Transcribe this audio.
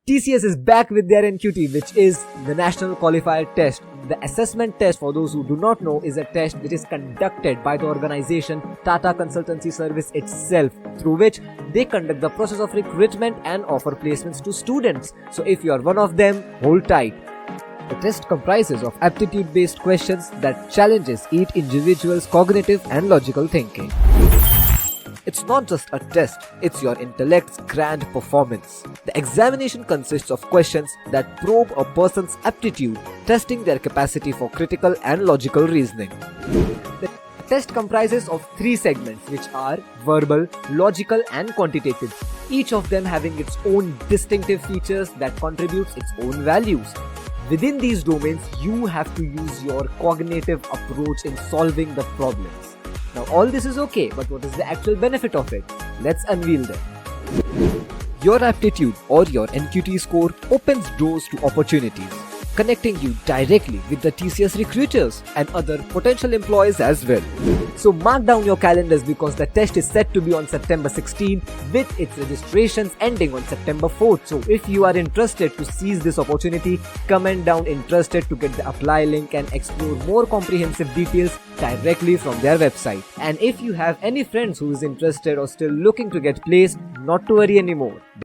TCS is back with their NQT, which is the National Qualifier Test. The assessment test, for those who do not know, is a test which is conducted by the organization Tata Consultancy Service itself, through which they conduct the process of recruitment and offer placements to students. So if you are one of them, hold tight. The test comprises of aptitude-based questions that challenges each individual's cognitive and logical thinking. It's not just a test, it's your intellect's grand performance. The examination consists of questions that probe a person's aptitude, testing their capacity for critical and logical reasoning. The test comprises of 3 segments, which are verbal, logical and quantitative, each of them having its own distinctive features that contributes its own values. Within these domains, you have to use your cognitive approach in solving the problems. Now all this is okay, but what is the actual benefit of it? Let's unveil them. Your aptitude or your NQT score opens doors to opportunities, connecting you directly with the TCS recruiters and other potential employees as well. So mark down your calendars because the test is set to be on September 16th with its registrations ending on September 4th. So if you are interested to seize this opportunity, comment down interested to get the apply link and explore more comprehensive details directly from their website. And if you have any friends who is interested or still looking to get placed, not to worry anymore.